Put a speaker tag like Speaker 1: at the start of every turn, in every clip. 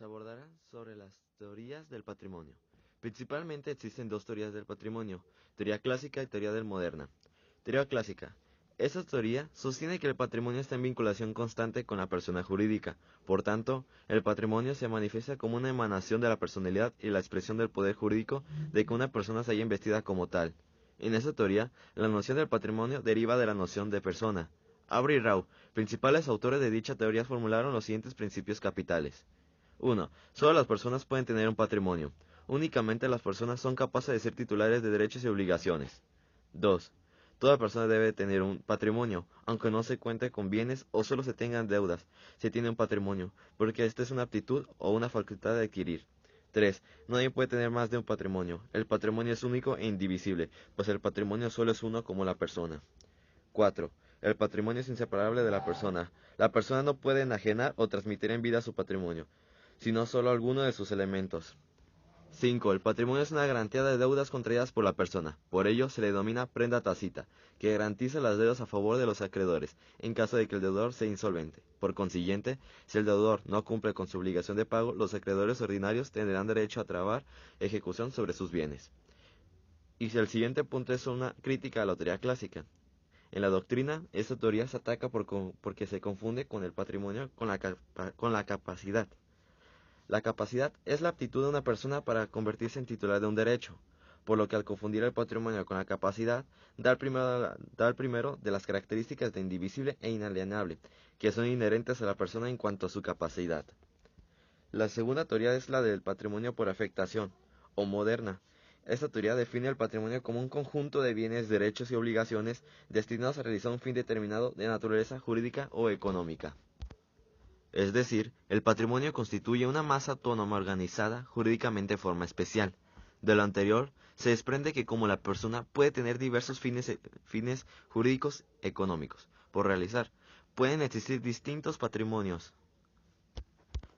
Speaker 1: se abordará sobre las teorías del patrimonio. Principalmente existen dos teorías del patrimonio, teoría clásica y teoría del moderna. Teoría clásica. Esta teoría sostiene que el patrimonio está en vinculación constante con la persona jurídica. Por tanto, el patrimonio se manifiesta como una emanación de la personalidad y la expresión del poder jurídico de que una persona se haya investida como tal. En esta teoría, la noción del patrimonio deriva de la noción de persona. Abre y Rao, principales autores de dicha teoría, formularon los siguientes principios capitales. 1. Solo las personas pueden tener un patrimonio. Únicamente las personas son capaces de ser titulares de derechos y obligaciones. 2. Toda persona debe tener un patrimonio, aunque no se cuente con bienes o solo se tengan deudas, se tiene un patrimonio, porque esta es una aptitud o una facultad de adquirir. 3. Nadie puede tener más de un patrimonio. El patrimonio es único e indivisible, pues el patrimonio solo es uno como la persona. 4. El patrimonio es inseparable de la persona. La persona no puede enajenar o transmitir en vida su patrimonio, sino solo alguno de sus elementos. 5. El patrimonio es una garantía de deudas contraídas por la persona. Por ello se le denomina prenda tácita, que garantiza las deudas a favor de los acreedores, en caso de que el deudor sea insolvente. Por consiguiente, si el deudor no cumple con su obligación de pago, los acreedores ordinarios tendrán derecho a trabar ejecución sobre sus bienes. Y si el siguiente punto es una crítica a la teoría clásica. En la doctrina, esta teoría se ataca porque se confunde con el patrimonio con la capacidad. La capacidad es la aptitud de una persona para convertirse en titular de un derecho, por lo que al confundir el patrimonio con la capacidad, da el primero de las características de indivisible e inalienable, que son inherentes a la persona en cuanto a su capacidad. La segunda teoría es la del patrimonio por afectación, o moderna. Esta teoría define el patrimonio como un conjunto de bienes, derechos y obligaciones destinados a realizar un fin determinado de naturaleza jurídica o económica. Es decir, el patrimonio constituye una masa autónoma organizada jurídicamente de forma especial. De lo anterior, se desprende que como la persona puede tener diversos fines jurídicos económicos por realizar, pueden existir distintos patrimonios.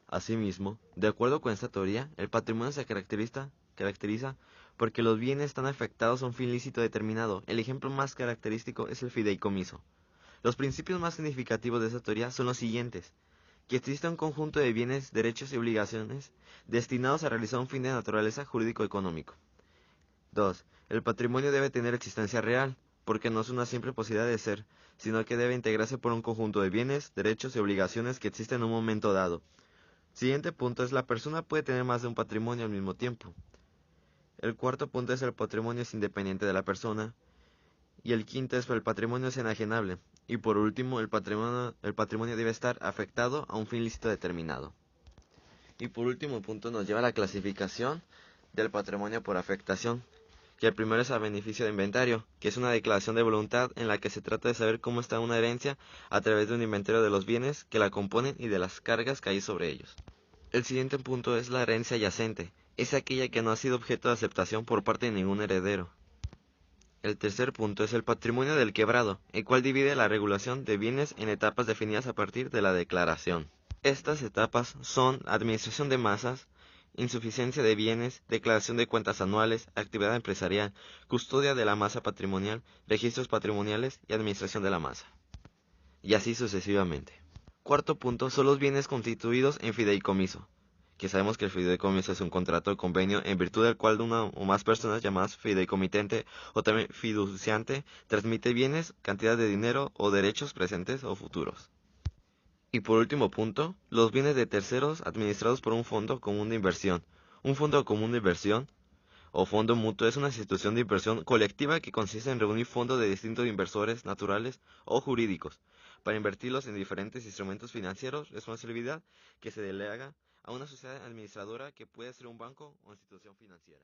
Speaker 1: Asimismo, de acuerdo con esta teoría, el patrimonio se caracteriza porque los bienes están afectados a un fin lícito determinado. El ejemplo más característico es el fideicomiso. Los principios más significativos de esta teoría son los siguientes: que existe un conjunto de bienes, derechos y obligaciones destinados a realizar un fin de naturaleza jurídico-económico. 2. El patrimonio debe tener existencia real, porque no es una simple posibilidad de ser, sino que debe integrarse por un conjunto de bienes, derechos y obligaciones que existen en un momento dado. Siguiente punto es: la persona puede tener más de un patrimonio al mismo tiempo. El cuarto punto es: el patrimonio es independiente de la persona. Y el quinto es: el patrimonio es enajenable. Y por último, el patrimonio debe estar afectado a un fin lícito determinado. Y por último punto nos lleva a la clasificación del patrimonio por afectación, que el primero es a beneficio de inventario, que es una declaración de voluntad en la que se trata de saber cómo está una herencia a través de un inventario de los bienes que la componen y de las cargas que hay sobre ellos. El siguiente punto es la herencia yacente, es aquella que no ha sido objeto de aceptación por parte de ningún heredero. El tercer punto es el patrimonio del quebrado, el cual divide la regulación de bienes en etapas definidas a partir de la declaración. Estas etapas son administración de masas, insuficiencia de bienes, declaración de cuentas anuales, actividad empresarial, custodia de la masa patrimonial, registros patrimoniales y administración de la masa. Y así sucesivamente. Cuarto punto son los bienes constituidos en fideicomiso, que sabemos que el fideicomiso es un contrato o convenio en virtud del cual una o más personas llamadas fideicomitente o también fiduciante transmite bienes, cantidad de dinero o derechos presentes o futuros. Y por último punto, los bienes de terceros administrados por un fondo común de inversión. Un fondo común de inversión o fondo mutuo es una institución de inversión colectiva que consiste en reunir fondos de distintos inversores naturales o jurídicos para invertirlos en diferentes instrumentos financieros, responsabilidad que se delega a una sociedad administradora que puede ser un banco o institución financiera.